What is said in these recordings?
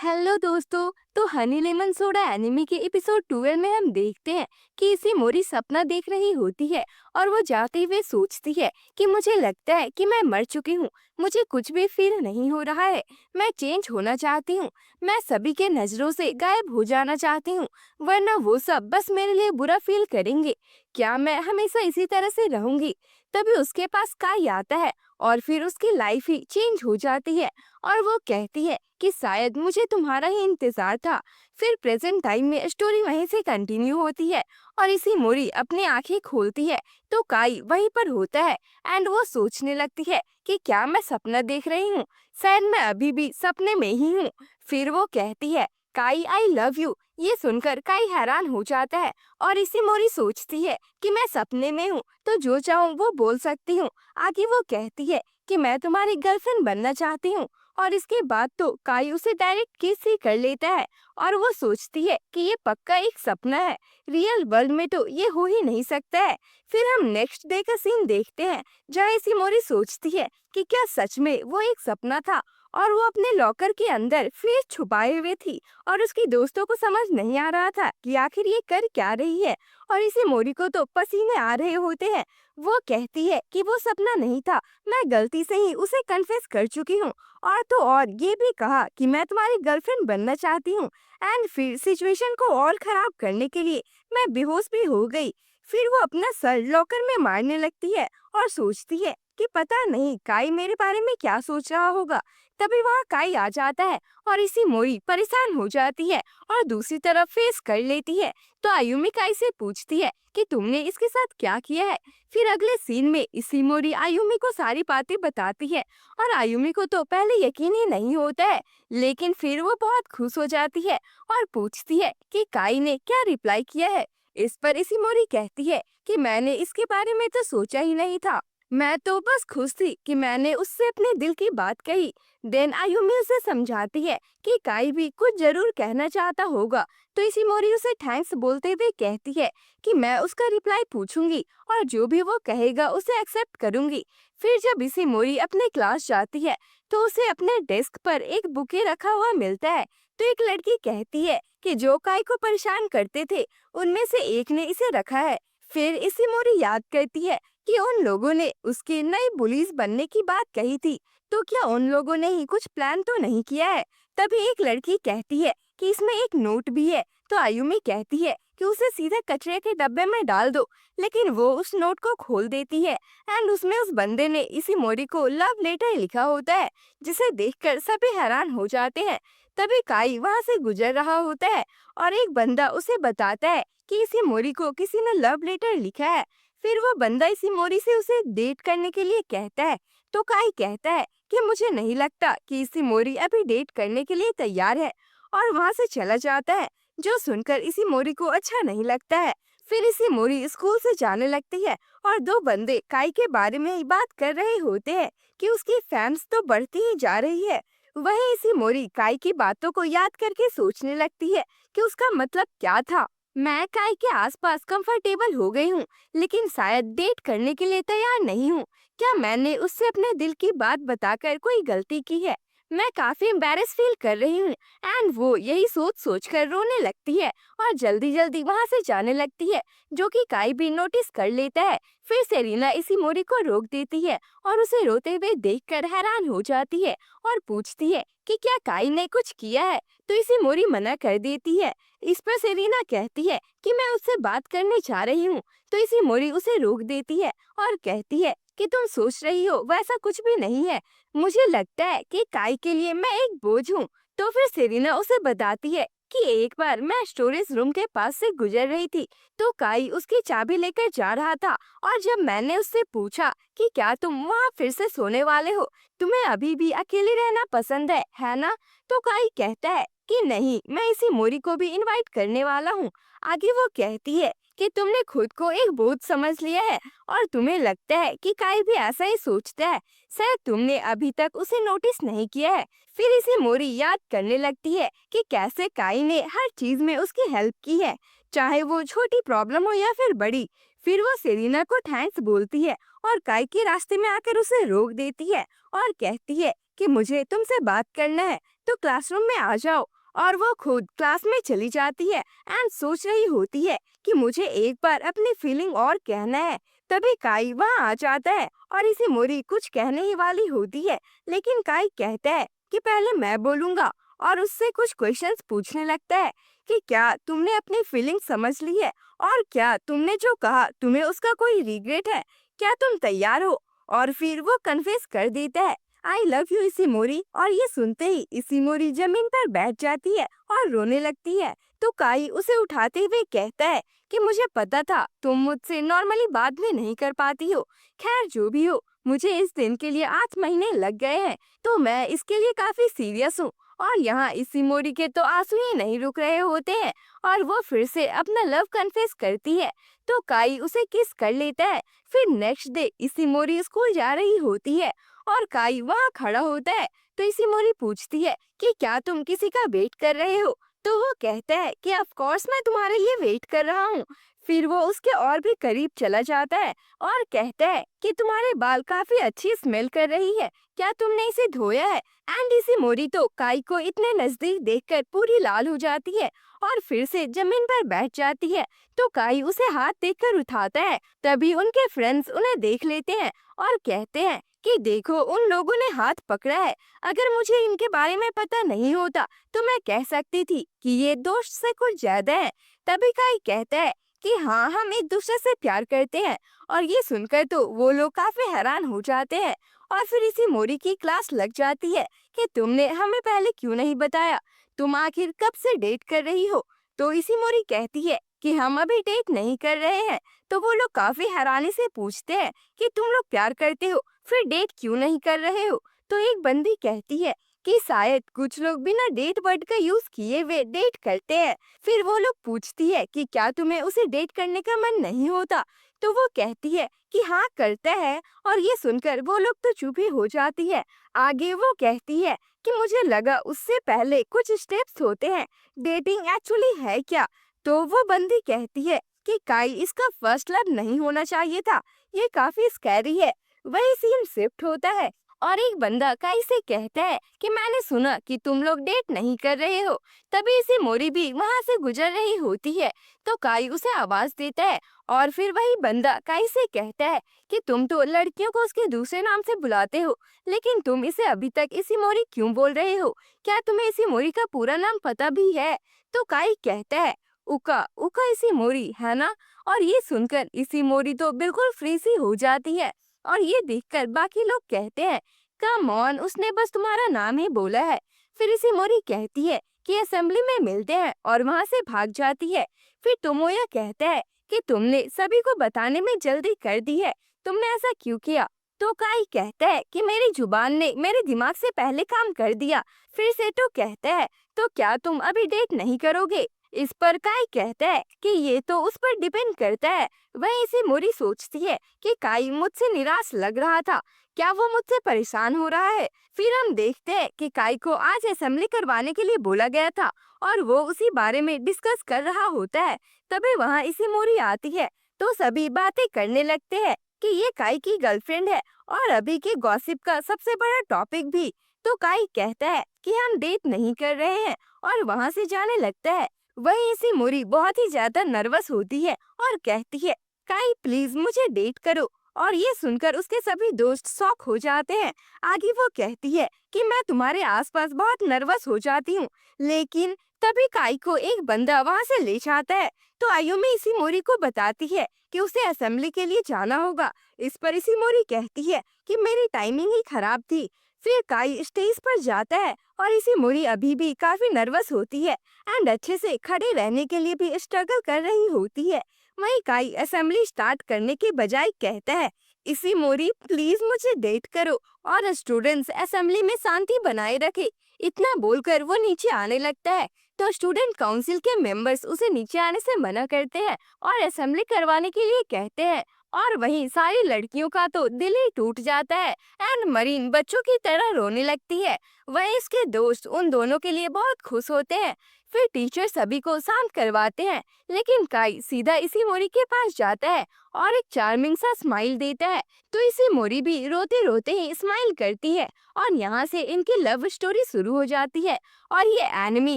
Hello दोस्तों। तो honey lemon soda anime के एपिसोड 12 में हम देखते हैं कि इसी मोरी सपना देख रही होती है और वो जाते हुए सोचती है कि मुझे लगता है कि मैं मर चुकी हूँ। मुझे कुछ भी फील नहीं हो रहा है। मैं चेंज होना चाहती हूँ। मैं सभी के नजरों से गायब हो जाना चाहती हूँ, वरना वो सब बस मेरे लिए बुरा फील करेंगे। क्या मैं हमेशा इसी तरह से रहूंगी? तभी उसके पास काई आता है और फिर उसकी लाइफ ही चेंज हो जाती है और वो कहती है कि शायद मुझे तुम्हारा ही इंतजार था। फिर प्रेजेंट टाइम में स्टोरी वहीं से कंटिन्यू होती है और इसी मोरी अपनी आंखें खोलती है तो काई वहीं पर होता है एंड वो सोचने लगती है कि क्या मैं सपना देख रही हूँ? शायद मैं अभी भी सपने में ही हूँ। फिर वो कहती है, काई आई लव यू। ये सुनकर काई हैरान हो जाता है और इसी मोरी सोचती है कि मैं सपने में हूँ तो जो चाहूँ वो बोल सकती हूँ। आगे वो कहती है कि मैं तुम्हारी गर्लफ्रेंड बनना चाहती हूँ और इसके बाद तो काई उसे डायरेक्ट किस ही कर लेता है और वो सोचती है कि ये पक्का एक सपना है। रियल वर्ल्ड में तो ये हो ही नहीं सकता है। फिर हम नेक्स्ट डे का सीन देखते हैं जहाँ इसी मोरी सोचती है कि क्या सच में वो एक सपना था और वो अपने लॉकर के अंदर फेस छुपाए हुए थी और उसकी दोस्तों को समझ नहीं आ रहा था कि आखिर ये कर क्या रही है और इसी मोरी को तो पसीने आ रहे होते हैं। वो कहती है कि वो सपना नहीं था, मैं गलती से ही उसे कन्फेस कर चुकी हूँ और तो और ये भी कहा कि मैं तुम्हारी गर्लफ्रेंड बनना चाहती हूँ। एंड फिर सिचुएशन को और खराब करने के लिए मैं बेहोश भी हो गई। फिर वो अपना सर लॉकर में मारने लगती है और सोचती है कि पता नहीं काई मेरे बारे में क्या सोच रहा होगा। तभी वहाँ काई आ जाता है और इसी मोरी परेशान हो जाती है और दूसरी तरफ फेस कर लेती है। तो आयुमी काई से पूछती है कि तुमने इसके साथ क्या किया है। फिर अगले सीन में इसी मोरी आयुमी को सारी बातें बताती है और आयुमी को तो पहले यकीन ही नहीं होता है, लेकिन फिर वो बहुत खुश हो जाती है और पूछती है कि काई ने क्या रिप्लाई किया है। इस पर इसी मोरी कहती है कि मैंने इसके बारे में तो सोचा ही नहीं था। मैं तो बस खुश थी कि मैंने उससे अपने दिल की बात कही। देन आयुमी उसे समझाती है कि काई भी कुछ जरूर कहना चाहता होगा। तो इसी मोरी उसे थैंक्स बोलते हुए कहती है कि मैं उसका रिप्लाई पूछूंगी और जो भी वो कहेगा उसे एक्सेप्ट करूंगी। फिर जब इसी मोरी अपने क्लास जाती है तो उसे अपने डेस्क पर एक बुके रखा हुआ मिलता है। तो एक लड़की कहती है कि जो काई को परेशान करते थे उनमें से एक ने इसे रखा है। फिर इसी मोरी याद करती है कि उन लोगों ने उसके नए पुलिस बनने की बात कही थी, तो क्या उन लोगों ने ही कुछ प्लान तो नहीं किया है? तभी एक लड़की कहती है कि इसमें एक नोट भी है। तो आयुमी कहती है कि उसे सीधे कचरे के डब्बे में डाल दो, लेकिन वो उस नोट को खोल देती है एंड उसमें उस बंदे ने इसी मोरी को लव लेटर लिखा होता है, जिसे देखकर सभी हैरान हो जाते हैं। तभी काई वहां से गुजर रहा होता है और एक बंदा उसे बताता है कि इसी मोरी को किसी ने लव लेटर लिखा है। फिर वो बंदा इसी मोरी से उसे डेट करने के लिए कहता है। तो काई कहता है कि मुझे नहीं लगता कि इसी मोरी अभी डेट करने के लिए तैयार है और वहां से चला जाता है, जो सुनकर इसी मोरी को अच्छा नहीं लगता है। फिर इसी मोरी स्कूल से जाने लगती है और दो बंदे काई के बारे में ही बात कर रहे होते हैं कि उसकी फैंस तो बढ़ती ही जा रही है। वहीं इसी मोरी काई की बातों को याद करके सोचने लगती है कि उसका मतलब क्या था। मैं काई के आसपास कंफर्टेबल हो गई हूँ, लेकिन शायद डेट करने के लिए तैयार नहीं हूँ। क्या मैंने उससे अपने दिल की बात बताकर कोई गलती की है? मैं काफी एम्बैरेस फील कर रही हूँ एंड वो यही सोच सोच कर रोने लगती है और जल्दी जल्दी वहां से जाने लगती है, जो कि काई भी नोटिस कर लेता है। फिर सेरीना इसी मोरी को रोक देती है और उसे रोते हुए देखकर हैरान हो जाती है और पूछती है कि क्या काई ने कुछ किया है। तो इसी मोरी मना कर देती है। इस पर सेरीना कहती है कि मैं उससे बात करने जा रही हूँ। तो इसी मोरी उसे रोक देती है और कहती है कि तुम सोच रही हो वैसा कुछ भी नहीं है। मुझे लगता है कि काई के लिए मैं एक बोझ हूँ। तो फिर सेरीना उसे बताती है कि एक बार मैं स्टोरेज रूम के पास से गुजर रही थी तो काई उसकी चाबी लेकर जा रहा था और जब मैंने उससे पूछा कि क्या तुम वहाँ फिर से सोने वाले हो, तुम्हें अभी भी अकेले रहना पसंद है ना? तो काई कहता है कि नहीं, मैं इसी मोरी को भी इनवाइट करने वाला हूँ। आगे वो कहती है कि तुमने खुद को एक बोझ समझ लिया है और तुम्हें लगता है कि काई भी ऐसा ही सोचता है। शायद तुमने अभी तक उसे नोटिस नहीं किया है। फिर इसी मोरी याद करने लगती है कि कैसे काई ने हर चीज में उसकी हेल्प की है, चाहे वो छोटी प्रॉब्लम हो या फिर बड़ी। फिर वो सेरीना को थैंक्स बोलती है और काई के रास्ते में आकर उसे रोक देती है और कहती है कि मुझे तुमसे बात करना है। तो क्लासरूम में आ जाओ। और वो खुद क्लास में चली जाती है एंड सोच रही होती है कि मुझे एक बार अपनी फीलिंग और कहना है। तभी काई वहाँ आ जाता है और इसी मोरी कुछ कहने ही वाली होती है, लेकिन काई कहता है कि पहले मैं बोलूंगा और उससे कुछ क्वेश्चंस पूछने लगता है कि क्या तुमने अपनी फीलिंग समझ ली है, और क्या तुमने जो कहा तुम्हें उसका कोई रिग्रेट है, क्या तुम तैयार हो। और फिर वो कन्फेस कर देता है आई लव यू इसिमोरी। और ये सुनते ही इसिमोरी जमीन पर बैठ जाती है और रोने लगती है। तो काई उसे उठाते हुए कहता है कि मुझे पता था तुम मुझसे नॉर्मली बात भी नहीं कर पाती हो। खैर जो भी हो, मुझे इस दिन के लिए 8 महीने लग गए हैं, तो मैं इसके लिए काफी सीरियस हूँ। और यहाँ इसिमोरी के तो आंसू ही नहीं रुक रहे होते हैं और वो फिर से अपना लव कन्फेस करती है। तो काई उसे किस कर लेता है। फिर नेक्स्ट डे इसिमोरी स्कूल जा रही होती है और काई वहाँ खड़ा होता है। तो इसिमोरी पूछती है कि क्या तुम किसी का वेट कर रहे हो। तो वो कहता है कि ऑफ कोर्स मैं तुम्हारे लिए वेट कर रहा हूँ। फिर वो उसके और भी करीब चला जाता है और कहता है कि तुम्हारे बाल काफी अच्छी स्मेल कर रही है, क्या तुमने इसे धोया है। एंड इसिमोरी तो काई को इतने नजदीक देखकर पूरी लाल हो जाती है और फिर से जमीन पर बैठ जाती है। तो काई उसे हाथ देकर उठाता है। तभी उनके फ्रेंड्स उन्हें देख लेते हैं और कहते हैं कि देखो उन लोगों ने हाथ पकड़ा है। अगर मुझे इनके बारे में पता नहीं होता तो मैं कह सकती थी कि ये दोस्त से कुछ ज्यादा है। तभी काई कहता है कि हाँ, हम एक दूसरे से प्यार करते हैं। और ये सुनकर तो वो लोग काफी हैरान हो जाते हैं। और फिर इसी मोरी की क्लास लग जाती है कि तुमने हमें पहले क्यों नहीं बताया, तुम आखिर कब से डेट कर रही हो। तो इसी मोरी कहती है कि हम अभी डेट नहीं कर रहे हैं। तो वो लोग काफी हैरानी से पूछते हैं कि तुम लोग प्यार करते हो फिर डेट क्यों नहीं कर रहे हो। तो एक बंदी कहती है कि शायद कुछ लोग बिना डेट वर्ड का यूज किए हुए डेट करते हैं। फिर वो लोग पूछती है कि क्या तुम्हें उसे डेट करने का मन नहीं होता। तो वो कहती है कि हाँ करता है। और ये सुनकर वो लोग तो चुप ही हो जाती है। आगे वो कहती है कि मुझे लगा उससे पहले कुछ स्टेप्स होते हैं, डेटिंग एक्चुअली है क्या। तो वो बंदी कहती है कि काई इसका फर्स्ट लव नहीं होना चाहिए था, ये काफी स्कैरी है। वही सीन शिफ्ट होता है और एक बंदा काई से कहता है कि मैंने सुना कि तुम लोग डेट नहीं कर रहे हो। तभी इसी मोरी भी वहां से गुजर रही होती है। तो काई उसे आवाज देता है और फिर वही बंदा काई से कहता है कि तुम तो लड़कियों को उसके दूसरे नाम से बुलाते हो, लेकिन तुम इसे अभी तक इसी मोरी क्यों बोल रहे हो, क्या तुम्हें इसी मोरी का पूरा नाम पता भी है। तो काई कहता है उका उका इसी मोरी है ना। और ये सुनकर इसी मोरी तो बिल्कुल फ्री सी हो जाती है। और ये देखकर बाकी लोग कहते हैं कम ऑन, उसने बस तुम्हारा नाम ही बोला है। फिर इसी मोरी कहती है कि असेंबली में मिलते हैं और वहां से भाग जाती है। फिर तोमोया कहता है कि तुमने सभी को बताने में जल्दी कर दी है, तुमने ऐसा क्यों किया। तो काई कहता है कि मेरी जुबान ने मेरे दिमाग से पहले काम कर दिया। फिर सेटो कहता है तो क्या तुम अभी डेट नहीं करोगे। इस पर काई कहता है कि ये तो उस पर डिपेंड करता है। वहीं इसी मोरी सोचती है कि काई मुझसे निराश लग रहा था, क्या वो मुझसे परेशान हो रहा है। फिर हम देखते हैं कि काई को आज असेंबली करवाने के लिए बोला गया था और वो उसी बारे में डिस्कस कर रहा होता है। तभी वहाँ इसी मोरी आती है। तो सभी बातें करने लगते हैं कि ये काई की गर्लफ्रेंड है और अभी के गॉसिप का सबसे बड़ा टॉपिक भी। तो काई कहता है कि हम डेट नहीं कर रहे हैं और वहाँ से जाने लगता है। वहीं इसी मोरी बहुत ही ज्यादा नर्वस होती है और कहती है काई प्लीज मुझे डेट करो। और ये सुनकर उसके सभी दोस्त शॉक हो जाते हैं। आगे वो कहती है कि मैं तुम्हारे आसपास बहुत नर्वस हो जाती हूँ। लेकिन तभी काई को एक बंदा वहाँ से ले जाता है। तो आयुमी इसी मोरी को बताती है कि उसे असेंबली के लिए जाना होगा। इस पर इसी मोरी कहती है कि मेरी टाइमिंग ही खराब थी। फिर काई स्टेज पर जाता है और इसी मोरी अभी भी काफी नर्वस होती है एंड अच्छे से खड़े रहने के लिए भी स्ट्रगल कर रही होती है। वहीं काई असेंबली स्टार्ट करने के बजाय कहता है इसी मोरी प्लीज मुझे डेट करो और स्टूडेंट्स असेंबली में शांति बनाए रखे। इतना बोलकर वो नीचे आने लगता है। तो स्टूडेंट काउंसिल के मेंबर्स उसे नीचे आने से मना करते हैं और असेंबली करवाने के लिए कहते हैं। और वहीं सारी लड़कियों का तो दिल ही टूट जाता है एंड मरीन बच्चों की तरह रोने लगती है। वहीं इसके दोस्त उन दोनों के लिए बहुत खुश होते हैं। फिर टीचर सभी को शांत करवाते हैं, लेकिन काई सीधा इसी मोरी के पास जाता है और एक चार्मिंग सा स्माइल देता है। तो इसी मोरी भी रोते रोते ही स्माइल करती है और यहाँ से इनकी लव स्टोरी शुरू हो जाती है और ये एनिमी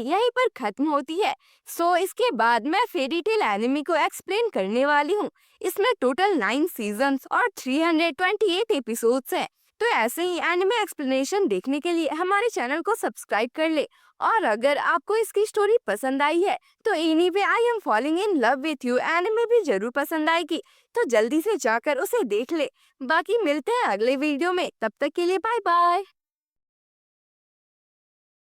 यहीं पर खत्म होती है। इसके बाद मैं फेरी टेल एनिमी को एक्सप्लेन करने वाली हूँ। इसमें टोटल 9 सीजन्स और 328 एपिसोड्स हैं। तो ऐसे ही एनिमे एक्सप्लेनेशन देखने के लिए हमारे चैनल को सब्सक्राइब कर ले। और अगर आपको इसकी स्टोरी पसंद आई है तो anyway I am falling in love with you anime भी जरूर पसंद आएगी। तो जल्दी से जाकर उसे देख ले। बाकी मिलते हैं अगले वीडियो में, तब तक के लिए बाय बाय।